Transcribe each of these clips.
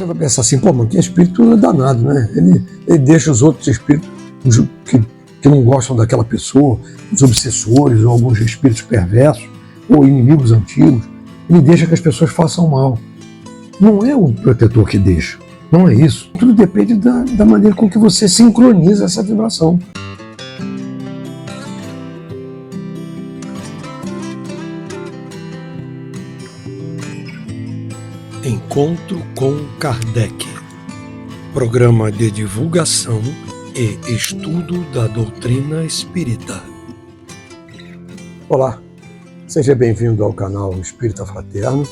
Você vai pensar assim, pô, mas que espírito não é danado, né? Ele deixa os outros espíritos que não gostam daquela pessoa, os obsessores, ou alguns espíritos perversos, ou inimigos antigos, ele deixa que as pessoas façam mal. Não é o protetor que deixa, não é isso. Tudo depende da maneira com que você sincroniza essa vibração. Encontro com Kardec, programa de divulgação e estudo da doutrina espírita. Olá, seja bem-vindo ao canal Espírita Fraterno.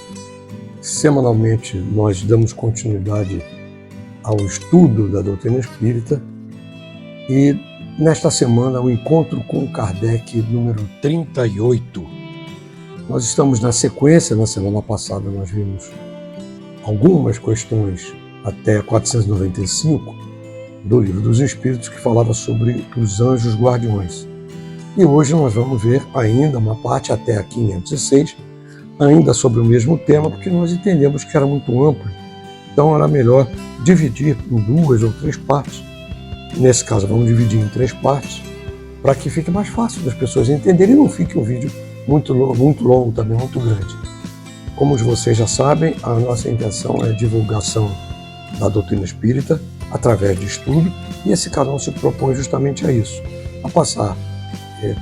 Semanalmente nós damos continuidade ao estudo da doutrina espírita e nesta semana o Encontro com Kardec número 38. Nós estamos na sequência, na semana passada nós vimos algumas questões até 495 do Livro dos Espíritos, que falava sobre os anjos guardiões. E hoje nós vamos ver ainda uma parte até a 506, ainda sobre o mesmo tema, porque nós entendemos que era muito amplo, então era melhor dividir em 2 ou 3 partes. Nesse caso vamos dividir em 3 partes, para que fique mais fácil das pessoas entenderem e não fique um vídeo muito longo também, muito grande. Como vocês já sabem, a nossa intenção é a divulgação da doutrina espírita através de estudo, e esse canal se propõe justamente a isso, a passar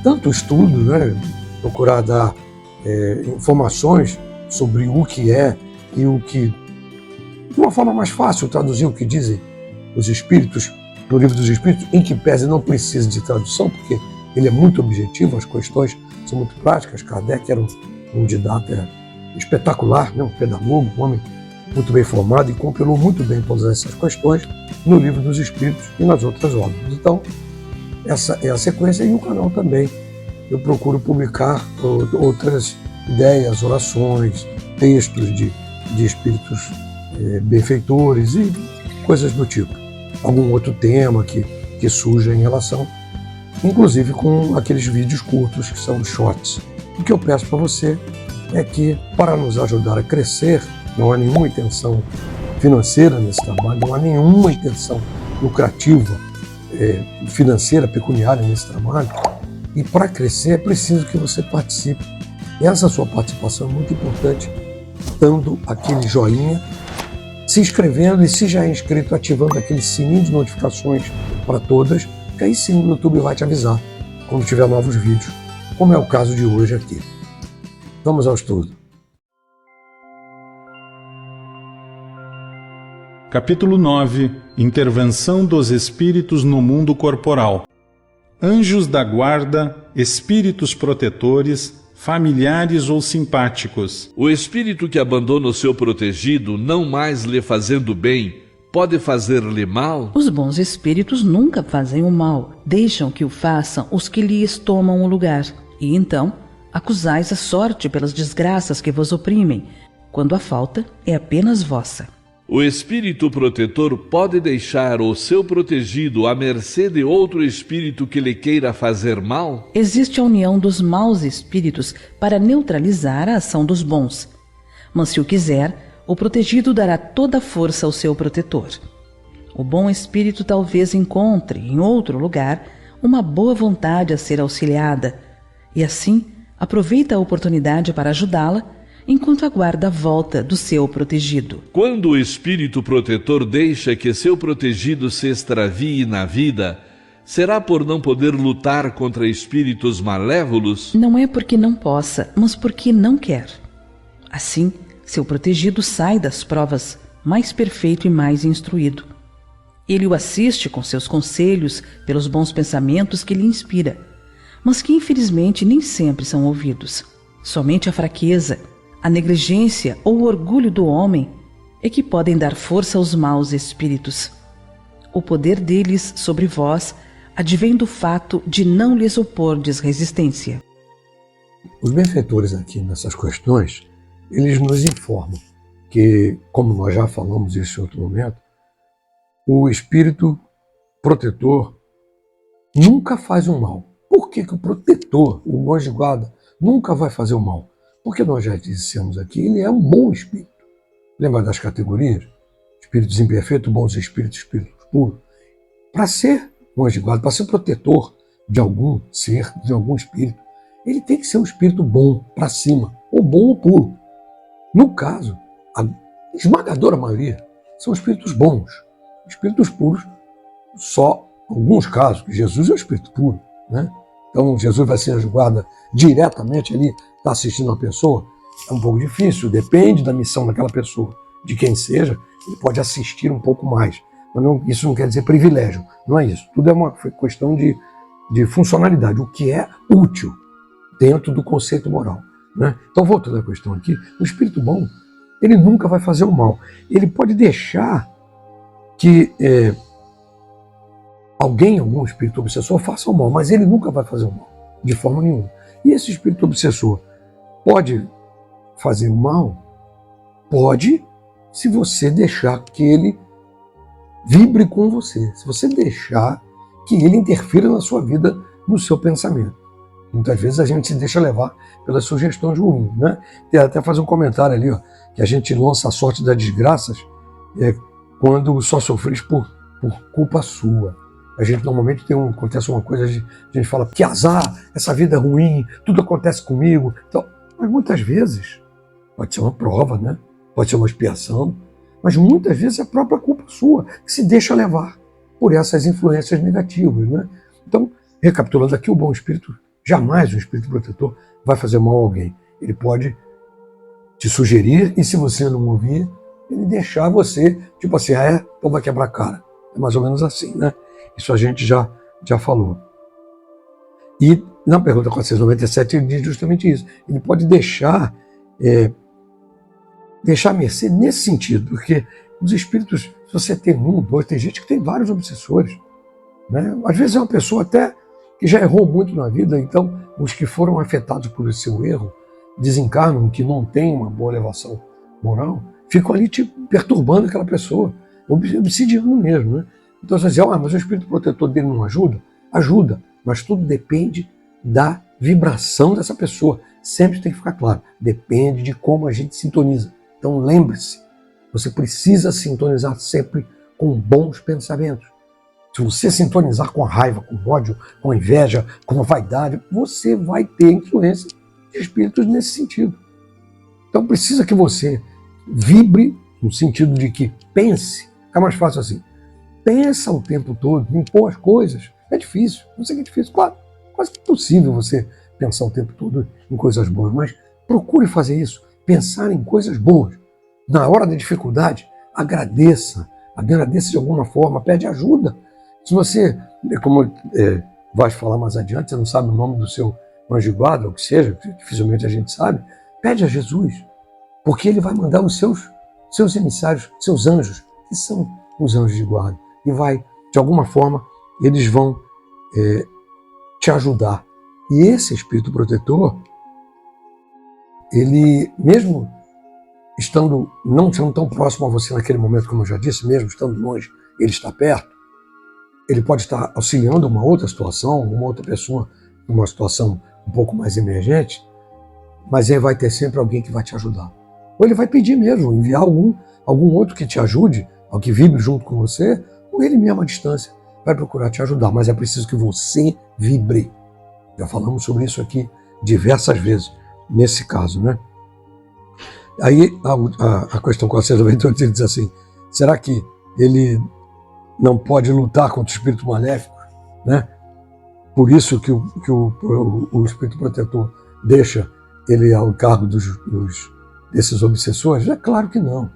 tanto estudo, né, procurar dar informações sobre o que é e o que, de uma forma mais fácil, traduzir o que dizem os espíritos no Livro dos Espíritos, em que pese não precisa de tradução, porque ele é muito objetivo, as questões são muito práticas. Kardec era um didata espetacular, né? Um pedagogo, um homem muito bem formado e compilou muito bem todas essas questões no Livro dos Espíritos e nas outras obras. Então, essa é a sequência, e o canal também. Eu procuro publicar outras ideias, orações, textos de espíritos benfeitores e coisas do tipo. Algum outro tema que surja em relação, inclusive com aqueles vídeos curtos que são os shorts. O que eu peço para você é que, para nos ajudar a crescer, não há nenhuma intenção financeira nesse trabalho, não há nenhuma intenção lucrativa, financeira, pecuniária nesse trabalho, e para crescer é preciso que você participe. E essa sua participação é muito importante, dando aquele joinha, se inscrevendo e, se já é inscrito, ativando aquele sininho de notificações para todas, que aí sim o YouTube vai te avisar quando tiver novos vídeos, como é o caso de hoje aqui. Vamos ao estudo. Capítulo 9. Intervenção dos espíritos no mundo corporal. Anjos da guarda, espíritos protetores, familiares ou simpáticos. O espírito que abandona o seu protegido, não mais lhe fazendo bem, pode fazer-lhe mal? Os bons espíritos nunca fazem o mal, deixam que o façam os que lhes tomam o lugar. E então, acusais a sorte pelas desgraças que vos oprimem, quando a falta é apenas vossa. O espírito protetor pode deixar o seu protegido à mercê de outro espírito que lhe queira fazer mal? Existe a união dos maus espíritos para neutralizar a ação dos bons. Mas se o quiser, o protegido dará toda a força ao seu protetor. O bom espírito talvez encontre, em outro lugar, uma boa vontade a ser auxiliada, e assim aproveita a oportunidade para ajudá-la, enquanto aguarda a volta do seu protegido. Quando o espírito protetor deixa que seu protegido se extravie na vida, será por não poder lutar contra espíritos malévolos? Não é porque não possa, mas porque não quer. Assim, seu protegido sai das provas mais perfeito e mais instruído. Ele o assiste com seus conselhos pelos bons pensamentos que lhe inspira, mas que infelizmente nem sempre são ouvidos. Somente a fraqueza, a negligência ou o orgulho do homem é que podem dar força aos maus espíritos. O poder deles sobre vós advém do fato de não lhes opordes resistência. Os benfeitores aqui nessas questões, eles nos informam que, como nós já falamos isso em outro momento, o espírito protetor nunca faz o mal. Por que o protetor, o anjo de guarda, nunca vai fazer o mal? Porque nós já dissemos aqui, ele é um bom espírito. Lembra das categorias? espíritos imperfeitos, bons espíritos, espíritos puros. Para ser um anjo de guarda, para ser protetor de algum ser, de algum espírito, ele tem que ser um espírito bom para cima, ou bom ou puro. No caso, a esmagadora maioria são espíritos bons. Espíritos puros, só alguns casos, Jesus é um espírito puro, né? Então Jesus vai ser anjo de guarda diretamente ali, está assistindo uma pessoa, é um pouco difícil, depende da missão daquela pessoa, de quem seja, ele pode assistir um pouco mais. Mas isso não quer dizer privilégio, não é isso. Tudo é uma questão de funcionalidade, o que é útil dentro do conceito moral, né? Então, voltando à questão aqui, o espírito bom, ele nunca vai fazer o mal. Ele pode deixar que algum espírito obsessor, faça o mal, mas ele nunca vai fazer o mal, de forma nenhuma. E esse espírito obsessor pode fazer o mal? Pode, se você deixar que ele vibre com você, se você deixar que ele interfira na sua vida, no seu pensamento. Muitas vezes a gente se deixa levar pelas sugestões ruins, né? Tem até fazer um comentário ali, ó, que a gente lança a sorte das desgraças quando só sofres por culpa sua. A gente normalmente acontece uma coisa, a gente fala, que azar, essa vida é ruim, tudo acontece comigo. Então, mas muitas vezes, pode ser uma prova, né? Pode ser uma expiação, mas muitas vezes é a própria culpa sua que se deixa levar por essas influências negativas, né? Então, recapitulando aqui, o bom espírito, jamais o espírito protetor vai fazer mal a alguém. Ele pode te sugerir e, se você não ouvir, ele deixar você, tipo assim, então vai quebrar a cara. É mais ou menos assim, né? Isso a gente já falou. E na pergunta 497 ele diz justamente isso. Ele pode deixar a mercê nesse sentido, porque os espíritos, se você tem um, dois, tem gente que tem vários obsessores, né? Às vezes é uma pessoa até que já errou muito na vida, então os que foram afetados por esse seu erro desencarnam, que não tem uma boa elevação moral, ficam ali perturbando aquela pessoa, obsidiando mesmo, né? Então você diz, mas o espírito protetor dele não ajuda? Ajuda, mas tudo depende da vibração dessa pessoa. Sempre tem que ficar claro, depende de como a gente sintoniza. Então lembre-se, você precisa sintonizar sempre com bons pensamentos. Se você sintonizar com a raiva, com o ódio, com a inveja, com a vaidade, você vai ter influência de espíritos nesse sentido. Então precisa que você vibre no sentido de que pense, fica mais fácil assim. Pensa o tempo todo, impor as coisas. É difícil, não sei que é difícil, claro, quase que impossível você pensar o tempo todo em coisas boas, mas procure fazer isso, pensar em coisas boas. Na hora da dificuldade, agradeça de alguma forma, pede ajuda. Se você, como vai falar mais adiante, você não sabe o nome do seu anjo de guarda, ou que seja, dificilmente a gente sabe, pede a Jesus, porque ele vai mandar os seus emissários, seus anjos, que são os anjos de guarda, e vai, de alguma forma, eles vão te ajudar. E esse espírito protetor, ele, mesmo não sendo tão próximo a você naquele momento, como eu já disse, mesmo estando longe, ele está perto, ele pode estar auxiliando uma outra situação, uma outra pessoa, numa situação um pouco mais emergente, mas ele vai ter sempre alguém que vai te ajudar. Ou ele vai pedir mesmo, enviar algum outro que te ajude, ou que vibre junto com você, ou ele mesmo à distância vai procurar te ajudar, mas é preciso que você vibre. Já falamos sobre isso aqui diversas vezes, nesse caso, né? Aí a questão 498 ele diz assim, será que ele não pode lutar contra o espírito maléfico, né? Por isso que o espírito protetor deixa ele ao cargo desses obsessores? É claro que não.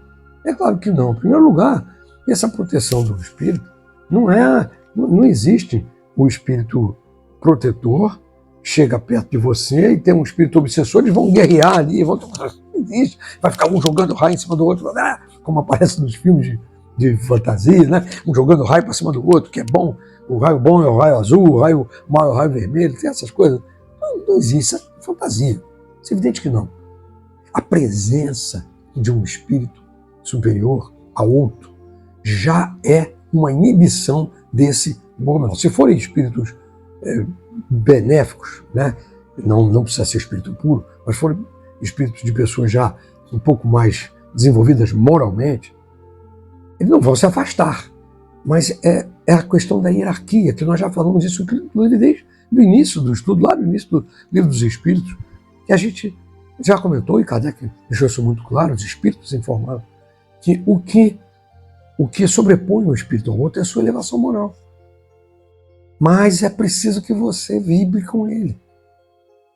É claro que não. Em primeiro lugar, essa proteção do espírito não existe o espírito protetor chega perto de você e tem um espírito obsessor, eles vão guerrear ali, não existe. Vai ficar um jogando raio em cima do outro, como aparece nos filmes de fantasia, né? Um jogando raio para cima do outro, que é bom. O raio bom é o raio azul, o raio mau é o raio vermelho, tem essas coisas. Não existe, isso é fantasia. É evidente que não. A presença de um espírito superior a outro já é uma inibição desse bom. Se forem espíritos benéficos, né? Não precisa ser espírito puro, mas forem espíritos de pessoas já um pouco mais desenvolvidas moralmente, eles não vão se afastar. Mas é a questão da hierarquia, que nós já falamos disso desde o início do estudo, lá no início do Livro dos Espíritos, que a gente já comentou, e Kardec deixou isso muito claro, os espíritos informaram que o que sobrepõe o espírito ao outro é a sua elevação moral. Mas é preciso que você vibre com ele.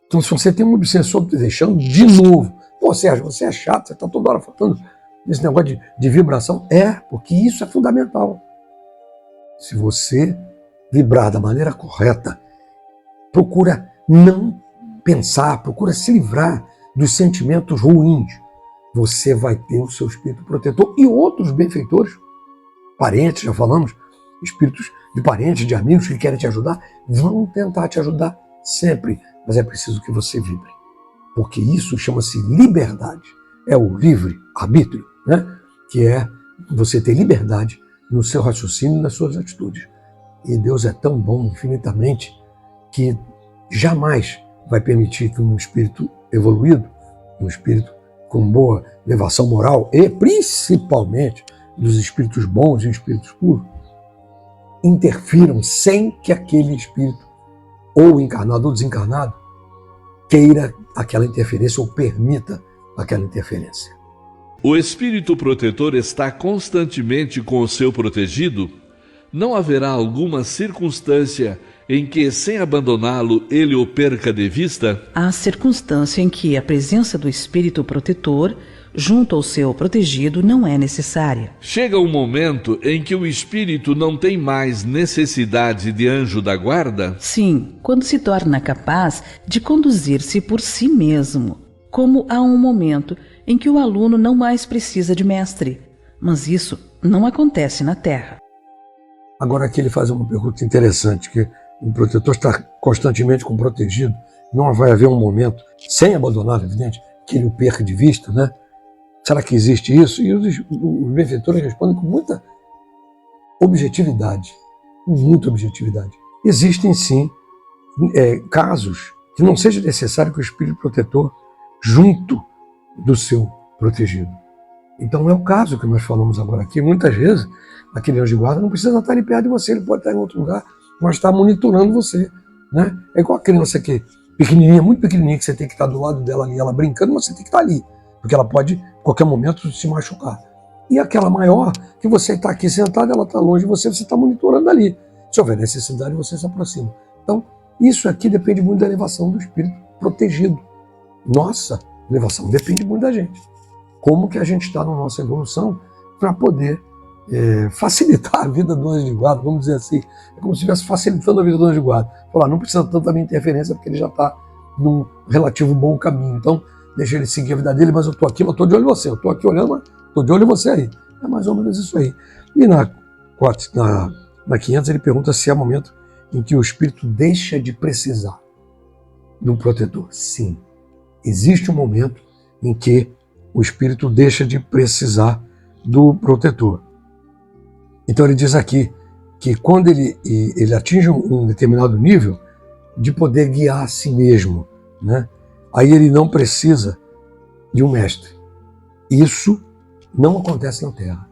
Então, se você tem um obsessor te deixando, de novo, pô, Sérgio, você é chato, você está toda hora falando desse negócio de vibração. Porque isso é fundamental. Se você vibrar da maneira correta, procura não pensar, procura se livrar dos sentimentos ruins. Você vai ter o seu espírito protetor e outros benfeitores, parentes, já falamos, espíritos de parentes, de amigos que querem te ajudar, vão tentar te ajudar sempre. Mas é preciso que você vibre, porque isso chama-se liberdade. É o livre-arbítrio, né? Que é você ter liberdade no seu raciocínio e nas suas atitudes. E Deus é tão bom infinitamente que jamais vai permitir que um espírito evoluído, um espírito com boa elevação moral e principalmente dos espíritos bons e espíritos puros, interfiram sem que aquele espírito, ou encarnado ou desencarnado, queira aquela interferência ou permita aquela interferência. O espírito protetor está constantemente com o seu protegido? Não haverá alguma circunstância em que, sem abandoná-lo, ele o perca de vista? Há circunstância em que a presença do espírito protetor junto ao seu protegido não é necessária. Chega um momento em que o espírito não tem mais necessidade de anjo da guarda? Sim, quando se torna capaz de conduzir-se por si mesmo, como há um momento em que o aluno não mais precisa de mestre. Mas isso não acontece na Terra. Agora aqui ele faz uma pergunta interessante, que o protetor está constantemente com o protegido, não vai haver um momento, sem abandonar, evidente, que ele o perca de vista, né? Será que existe isso? E os benfeitores respondem com muita objetividade. Existem sim casos que não seja necessário que o espírito protetor junto do seu protegido. Então é o caso que nós falamos agora aqui. Muitas vezes aquele anjo de guarda não precisa estar ali perto de você, ele pode estar em outro lugar, mas está monitorando você, né? É igual a criança que pequenininha, muito pequenininha, que você tem que estar do lado dela ali, ela brincando, mas você tem que estar ali, porque ela pode, a qualquer momento, se machucar. E aquela maior, que você está aqui sentado, ela está longe de você, você está monitorando ali. Se houver necessidade, você se aproxima. Então, isso aqui depende muito da elevação do espírito protegido. Nossa elevação depende muito da gente. Como que a gente está na nossa evolução para poder facilitar a vida do anjo de guarda, vamos dizer assim. É como se estivesse facilitando a vida do anjo de guarda. Falar, não precisa tanto da minha interferência, porque ele já está num relativo bom caminho. Então, deixa ele seguir a vida dele, mas eu estou aqui, eu estou de olho em você. Eu estou aqui olhando, mas estou de olho em você aí. É mais ou menos isso aí. E na 500 ele pergunta se é momento em que o espírito deixa de precisar do protetor. Sim, existe um momento em que o espírito deixa de precisar do protetor. Então ele diz aqui que quando ele atinge um determinado nível de poder guiar a si mesmo, né? Aí ele não precisa de um mestre. Isso não acontece na Terra.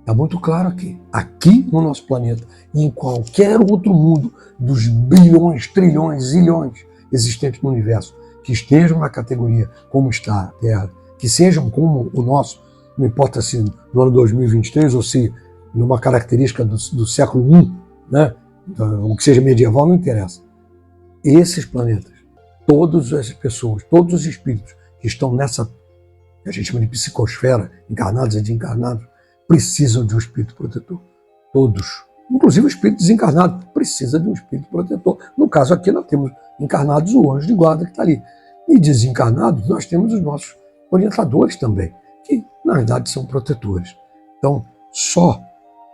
Está muito claro aqui. Aqui no nosso planeta e em qualquer outro mundo dos bilhões, trilhões, zilhões existentes no universo, que estejam na categoria como está a Terra, que sejam como o nosso, não importa se no ano 2023 ou se numa característica do século I, né? O que seja medieval, não interessa. Esses planetas, todas as pessoas, todos os espíritos que estão nessa, que a gente chama de psicosfera, encarnados e desencarnados, precisam de um espírito protetor. Todos. Inclusive o espírito desencarnado precisa de um espírito protetor. No caso aqui nós temos encarnados o anjo de guarda que está ali. E desencarnados nós temos os nossos orientadores também, que na verdade são protetores. Então, só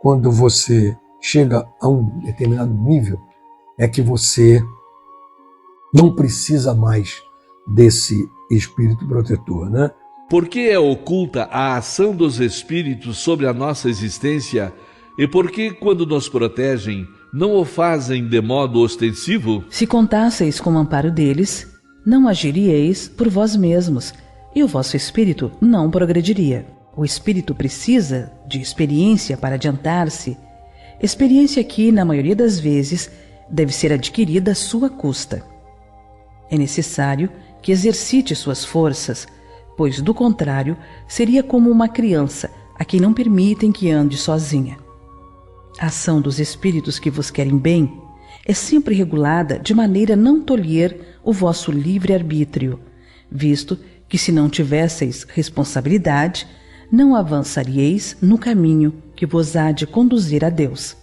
quando você chega a um determinado nível é que você não precisa mais desse espírito protetor, né? Por que é oculta a ação dos espíritos sobre a nossa existência e por que, quando nos protegem, não o fazem de modo ostensivo? Se contasseis com o amparo deles, não agiríeis por vós mesmos, e o vosso espírito não progrediria. O espírito precisa de experiência para adiantar-se, experiência que, na maioria das vezes, deve ser adquirida à sua custa. É necessário que exercite suas forças, pois, do contrário, seria como uma criança a quem não permitem que ande sozinha. A ação dos espíritos que vos querem bem é sempre regulada de maneira a não tolher o vosso livre-arbítrio, visto que, se não tivesseis responsabilidade, não avançaríeis no caminho que vos há de conduzir a Deus.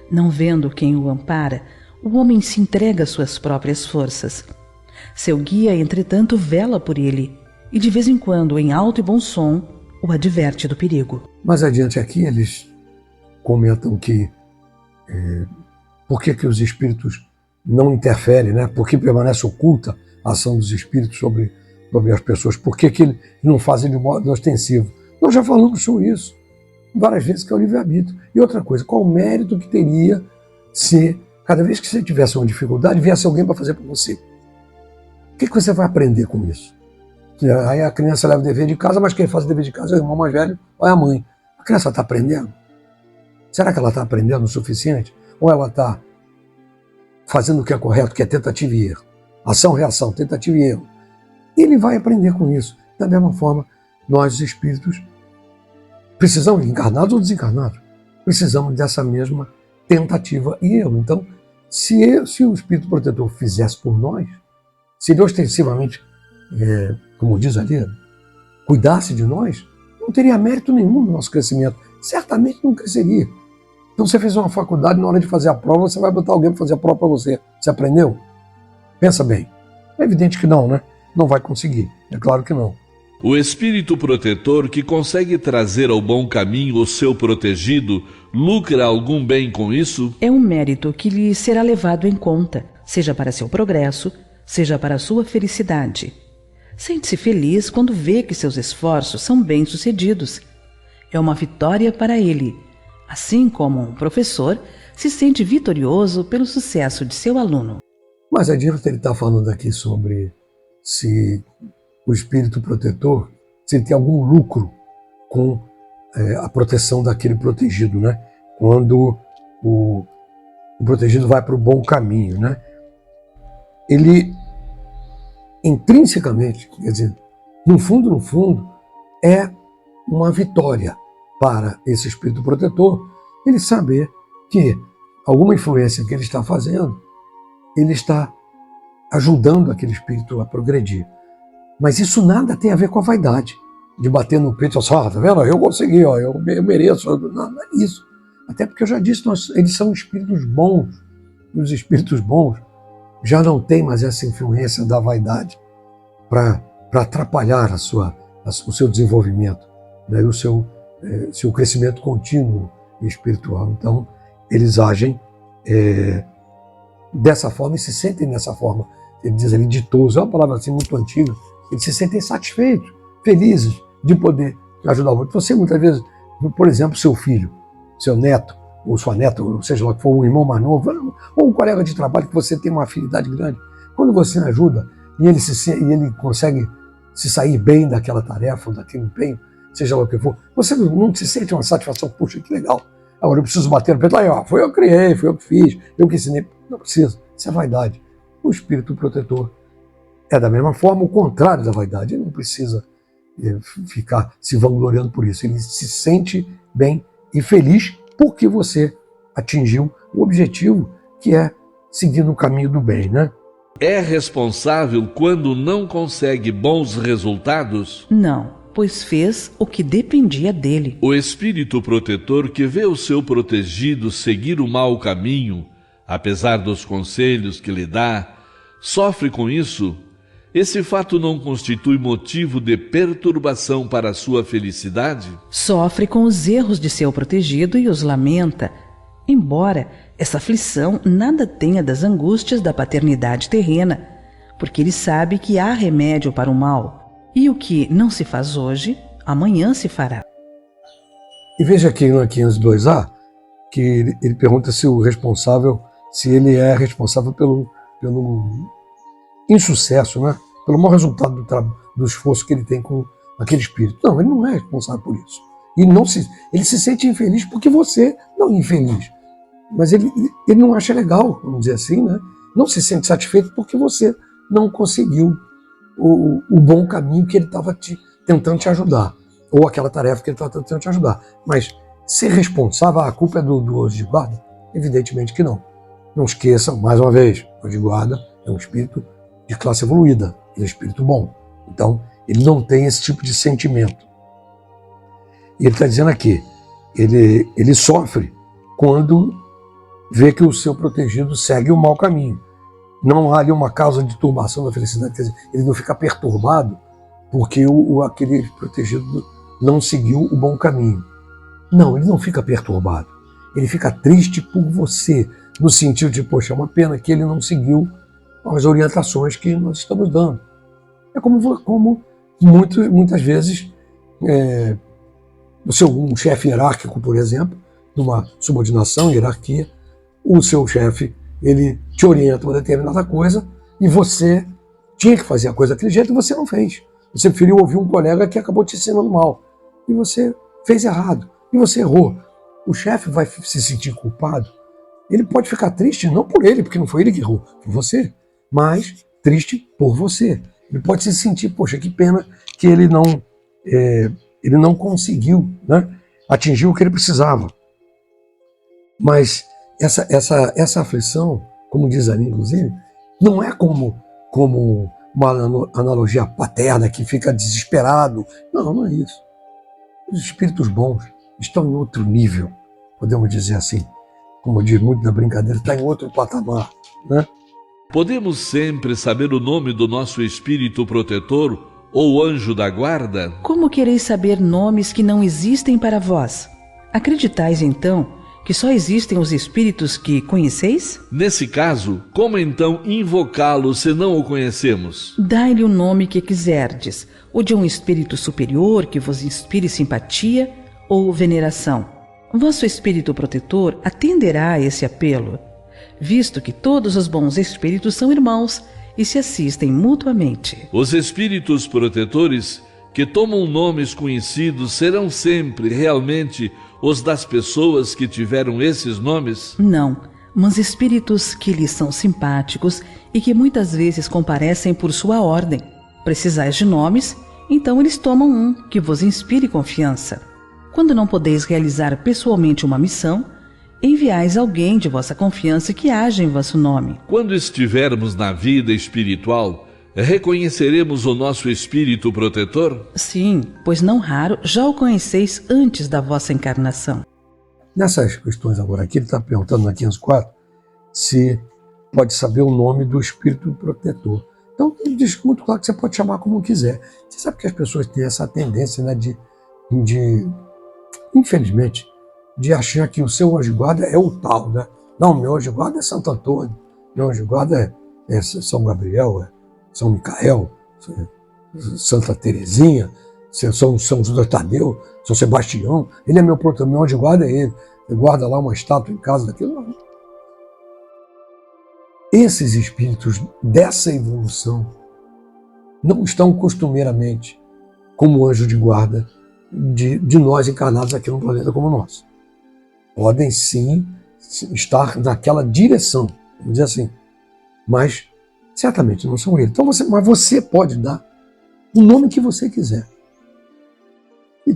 Não vendo quem o ampara, o homem se entrega às suas próprias forças. Seu guia, entretanto, vela por ele e, de vez em quando, em alto e bom som, o adverte do perigo. Mais adiante aqui, eles comentam que por que os espíritos não interferem, né? Por que permanece oculta a ação dos espíritos sobre as pessoas? Por que eles não fazem de modo ostensivo? Nós já falamos sobre isso várias vezes, que é o livre-arbítrio. E outra coisa, qual o mérito que teria se, cada vez que você tivesse uma dificuldade, viesse alguém para fazer por você? O que você vai aprender com isso? Aí a criança leva o dever de casa, mas quem faz o dever de casa é o irmão mais velho ou é a mãe. A criança está aprendendo? Será que ela está aprendendo o suficiente? Ou ela está fazendo o que é correto, que é tentativa e erro? Ação, reação, tentativa e erro. Ele vai aprender com isso. Da mesma forma, nós, os espíritos, precisamos, encarnados ou desencarnados, precisamos dessa mesma tentativa e erro. Então, se o espírito protetor fizesse por nós, se ele ostensivamente, como diz ali, cuidasse de nós, não teria mérito nenhum no nosso crescimento. Certamente não cresceria. Então, você fez uma faculdade, na hora de fazer a prova, você vai botar alguém para fazer a prova para você. Você aprendeu? Pensa bem. É evidente que não, né? Não vai conseguir. É claro que não. O espírito protetor que consegue trazer ao bom caminho o seu protegido, lucra algum bem com isso? É um mérito que lhe será levado em conta, seja para seu progresso, seja para sua felicidade. Sente-se feliz quando vê que seus esforços são bem-sucedidos. É uma vitória para ele, assim como um professor se sente vitorioso pelo sucesso de seu aluno. Mas adiante ele está falando aqui sobre se o espírito protetor, se ele tem algum lucro com a proteção daquele protegido, né? Quando o protegido vai para o bom caminho, né? Ele, intrinsecamente, quer dizer, no fundo, é uma vitória para esse espírito protetor ele saber que alguma influência que ele está fazendo, ele está ajudando aquele espírito a progredir. Mas isso nada tem a ver com a vaidade, de bater no peito e falar, tá vendo? Eu consegui, eu mereço. Não é isso. Até porque eu já disse, eles são espíritos bons. E os espíritos bons já não têm mais essa influência da vaidade para atrapalhar o seu desenvolvimento, né? O seu crescimento contínuo espiritual. Então, eles agem dessa forma e se sentem dessa forma. Ele diz ali, ditoso, é uma palavra assim muito antiga. Eles se sentem satisfeitos, felizes de poder ajudar o outro. Você, muitas vezes, por exemplo, seu filho, seu neto, ou sua neta, ou seja lá que for, um irmão mais novo, ou um colega de trabalho que você tem uma afinidade grande, quando você ajuda e ele consegue se sair bem daquela tarefa, ou daquele empenho, seja lá o que for, você não se sente uma satisfação, puxa, que legal. Agora eu preciso bater no peito, foi eu que criei, foi eu que fiz, eu que ensinei. Não precisa, isso é vaidade. O espírito protetor é da mesma forma o contrário da vaidade. Ele não precisa ficar se vangloriando por isso. Ele se sente bem e feliz porque você atingiu o objetivo, que é seguir no caminho do bem, né? É responsável quando não consegue bons resultados? Não, pois fez o que dependia dele. O espírito protetor que vê o seu protegido seguir o mau caminho, apesar dos conselhos que lhe dá, sofre com isso? Esse fato não constitui motivo de perturbação para a sua felicidade? Sofre com os erros de seu protegido e os lamenta, embora essa aflição nada tenha das angústias da paternidade terrena, porque ele sabe que há remédio para o mal, e o que não se faz hoje, amanhã se fará. E veja aqui no 502A, que ele pergunta se ele é responsável pelo insucesso, né? Pelo mau resultado do esforço que ele tem com aquele espírito. Não, ele não é responsável por isso. Ele se sente infeliz porque você não é infeliz. Mas ele não acha legal, vamos dizer assim, né? Não se sente satisfeito porque você não conseguiu o bom caminho que ele estava tentando te ajudar, ou aquela tarefa que ele estava tentando te ajudar. Mas ser responsável, a culpa é do anjo de guarda? Evidentemente que não. Não esqueça, mais uma vez, o anjo de guarda é um espírito de classe evoluída, ele é um espírito bom. Então, ele não tem esse tipo de sentimento. E ele está dizendo aqui, ele sofre quando vê que o seu protegido segue o mau caminho. Não há ali uma causa de turbação da felicidade, quer dizer, ele não fica perturbado porque aquele protegido não seguiu o bom caminho. Não, ele não fica perturbado. Ele fica triste por você, no sentido de, poxa, é uma pena que ele não seguiu as orientações que nós estamos dando. É como muitas vezes um chefe hierárquico, por exemplo, numa subordinação, hierarquia, o seu chefe, ele te orienta uma determinada coisa e você tinha que fazer a coisa daquele jeito e você não fez. Você preferiu ouvir um colega que acabou te ensinando mal. E você fez errado. E você errou. O chefe vai se sentir culpado. Ele pode ficar triste, não por ele, porque não foi ele que errou, por você, mas triste por você. Ele pode se sentir, poxa, que pena que ele não conseguiu, né, atingir o que ele precisava. Mas essa aflição, como diz ali, inclusive, não é como uma analogia paterna que fica desesperado. Não é isso. Os espíritos bons estão em outro nível, podemos dizer assim. Como diz muito na brincadeira, está em outro patamar, né? Podemos sempre saber o nome do nosso espírito protetor ou anjo da guarda? Como quereis saber nomes que não existem para vós? Acreditais, então, que só existem os espíritos que conheceis? Nesse caso, como então invocá-lo se não o conhecemos? Dai-lhe o nome que quiserdes, o de um espírito superior que vos inspire simpatia ou veneração. Vosso espírito protetor atenderá a esse apelo, visto que todos os bons espíritos são irmãos e se assistem mutuamente. Os espíritos protetores que tomam nomes conhecidos serão sempre realmente os das pessoas que tiveram esses nomes? Não, mas espíritos que lhes são simpáticos e que muitas vezes comparecem por sua ordem. Precisais de nomes, então eles tomam um que vos inspire confiança. Quando não podeis realizar pessoalmente uma missão, enviais alguém de vossa confiança que haja em vosso nome. Quando estivermos na vida espiritual, reconheceremos o nosso espírito protetor? Sim, pois não raro já o conheceis antes da vossa encarnação. Nessas questões agora aqui, ele está perguntando na 504 se pode saber o nome do espírito protetor. Então, ele diz muito claro que você pode chamar como quiser. Você sabe que as pessoas têm essa tendência, né, infelizmente, de achar que o seu anjo de guarda é o tal, né? Não, meu anjo de guarda é Santo Antônio, meu anjo de guarda é São Gabriel, é São Micael, Santa Teresinha, São Judas Tadeu, São Sebastião. Ele é meu protetor, meu anjo de guarda é ele. Ele guarda lá uma estátua em casa daquilo. Não. Esses espíritos dessa evolução não estão costumeiramente como anjo de guarda de nós encarnados aqui no planeta como nós. Podem sim estar naquela direção, vamos dizer assim, mas certamente não são eles. Então mas você pode dar o nome que você quiser. E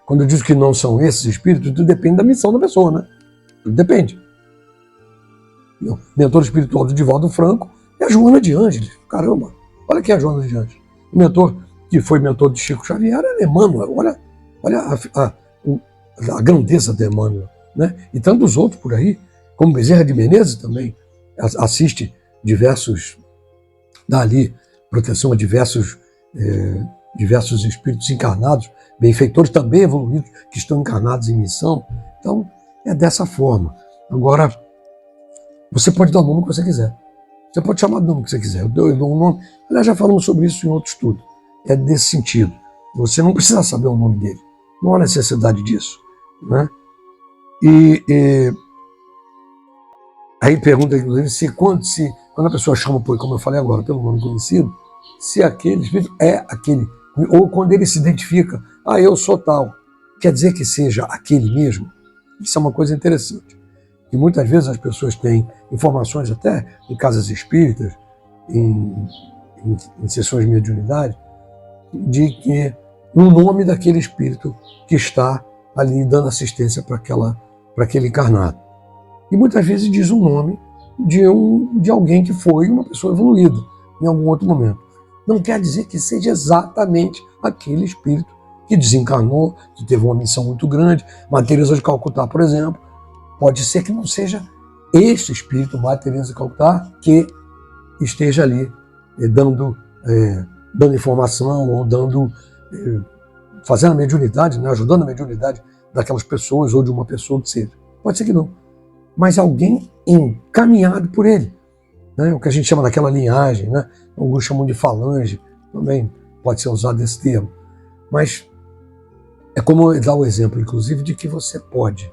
quando eu digo que não são esses espíritos, tudo depende da missão da pessoa, né? Tudo depende. O mentor espiritual do Divaldo Franco é a Joana de Ângeles. Caramba, olha quem é a Joana de Ângeles. O mentor que foi mentor de Chico Xavier era Emmanuel. Olha a grandeza de Emmanuel, né? E tantos outros por aí, como Bezerra de Menezes também assiste diversos, dá ali proteção a diversos espíritos encarnados, benfeitores também evoluídos que estão encarnados em missão. Então, é dessa forma. Agora, você pode dar o nome que você quiser. Você pode chamar do nome que você quiser. Eu dou um nome. Aliás, já falamos sobre isso em outro estudo. É desse sentido. Você não precisa saber o nome dele. Não há necessidade disso, né? Aí pergunta, inclusive, quando a pessoa chama, como eu falei agora, pelo nome conhecido, se aquele espírito é aquele Ou quando ele se identifica, eu sou tal, quer dizer que seja aquele mesmo? Isso é uma coisa interessante. E muitas vezes as pessoas têm informações até em casas espíritas, em sessões de mediunidade, de que no nome daquele espírito que está ali dando assistência para aquele encarnado. E muitas vezes diz o nome de alguém que foi uma pessoa evoluída em algum outro momento. Não quer dizer que seja exatamente aquele espírito que desencarnou, que teve uma missão muito grande. Madre Teresa de Calcutá, por exemplo, pode ser que não seja esse espírito, Madre Teresa de Calcutá, que esteja ali dando informação ou fazendo a mediunidade, né, ajudando a mediunidade daquelas pessoas ou de uma pessoa que seja. Pode ser que não. Mas alguém encaminhado por ele. Né, o que a gente chama daquela linhagem, né? Alguns chamam de falange, também pode ser usado esse termo. Mas é como dar o exemplo, inclusive, de que você pode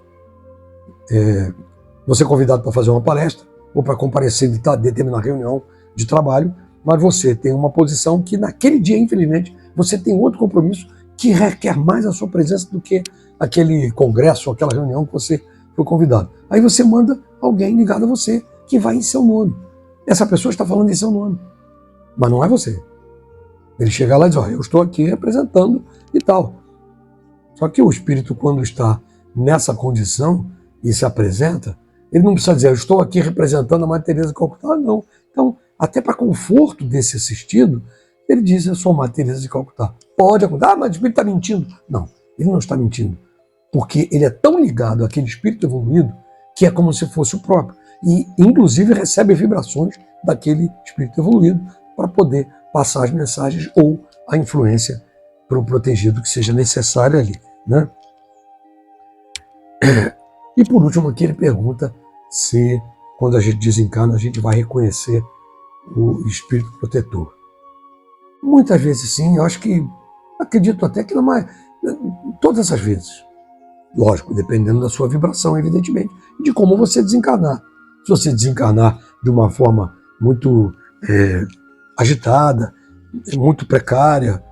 você é convidado para fazer uma palestra ou para comparecer em determinada reunião de trabalho, mas você tem uma posição que naquele dia, infelizmente, você tem outro compromisso que requer mais a sua presença do que aquele congresso ou aquela reunião que você foi convidado. Aí você manda alguém ligado a você que vai em seu nome. Essa pessoa está falando em seu nome, mas não é você. Ele chega lá e diz, eu estou aqui representando e tal. Só que o espírito, quando está nessa condição e se apresenta, ele não precisa dizer, eu estou aqui representando a Madre Teresa de Calcutá, não. Então, até para conforto desse assistido, ele diz, eu sou a Madre Teresa de Calcutá. Pode acontecer, mas o espírito está mentindo. Não, ele não está mentindo. Porque ele é tão ligado àquele espírito evoluído que é como se fosse o próprio. E, inclusive, recebe vibrações daquele espírito evoluído para poder passar as mensagens ou a influência para o protegido que seja necessária ali, né? E por último aqui ele pergunta se quando a gente desencarna a gente vai reconhecer o espírito protetor. Muitas vezes sim, eu acredito até que todas as vezes. Lógico, dependendo da sua vibração, evidentemente, e de como você desencarnar. Se você desencarnar de uma forma muito agitada, muito precária,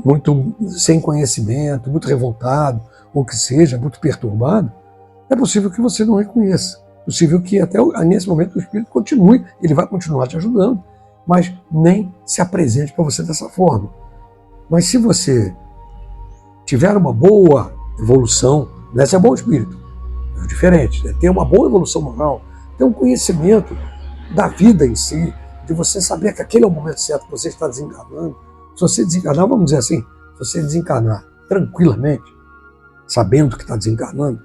muito sem conhecimento, muito revoltado, ou que seja, muito perturbado, é possível que você não reconheça. É possível que até nesse momento o espírito continue, ele vai continuar te ajudando, mas nem se apresente para você dessa forma. Mas se você tiver uma boa evolução, esse é bom espírito, é diferente, né? Ter uma boa evolução moral, ter um conhecimento da vida em si, de você saber que aquele é o momento certo que você está desencarnando. Se você desencarnar, vamos dizer assim, se você desencarnar tranquilamente, sabendo que está desencarnando,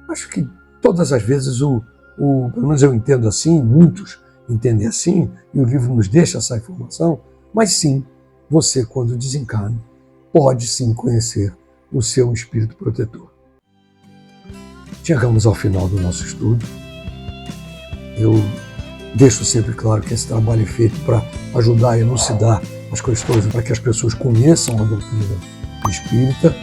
acho que todas as vezes, pelo menos eu entendo assim, muitos entendem assim, e o livro nos deixa essa informação, mas sim, você quando desencarna, pode sim conhecer o seu espírito protetor. Chegamos ao final do nosso estudo. Eu deixo sempre claro que esse trabalho é feito para ajudar a elucidar as questões, para que as pessoas conheçam a doutrina espírita.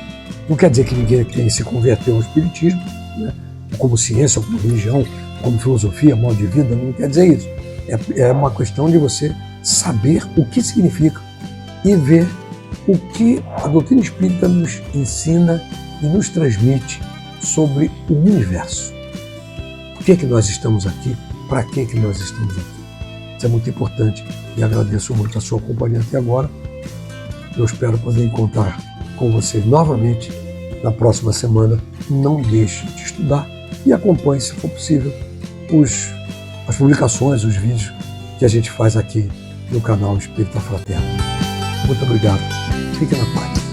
Não quer dizer que ninguém tem que se converter ao espiritismo, né? Como ciência, como religião, como filosofia, modo de vida, não quer dizer isso. É uma questão de você saber o que significa e ver o que a doutrina espírita nos ensina e nos transmite sobre o universo. Por que nós estamos aqui? Para que nós estamos aqui? Isso é muito importante e agradeço muito a sua companhia até agora. Eu espero poder encontrar com vocês novamente na próxima semana. Não deixe de estudar e acompanhe, se for possível, as publicações, os vídeos que a gente faz aqui no canal Espírita Fraterno. Muito obrigado. Fique na paz.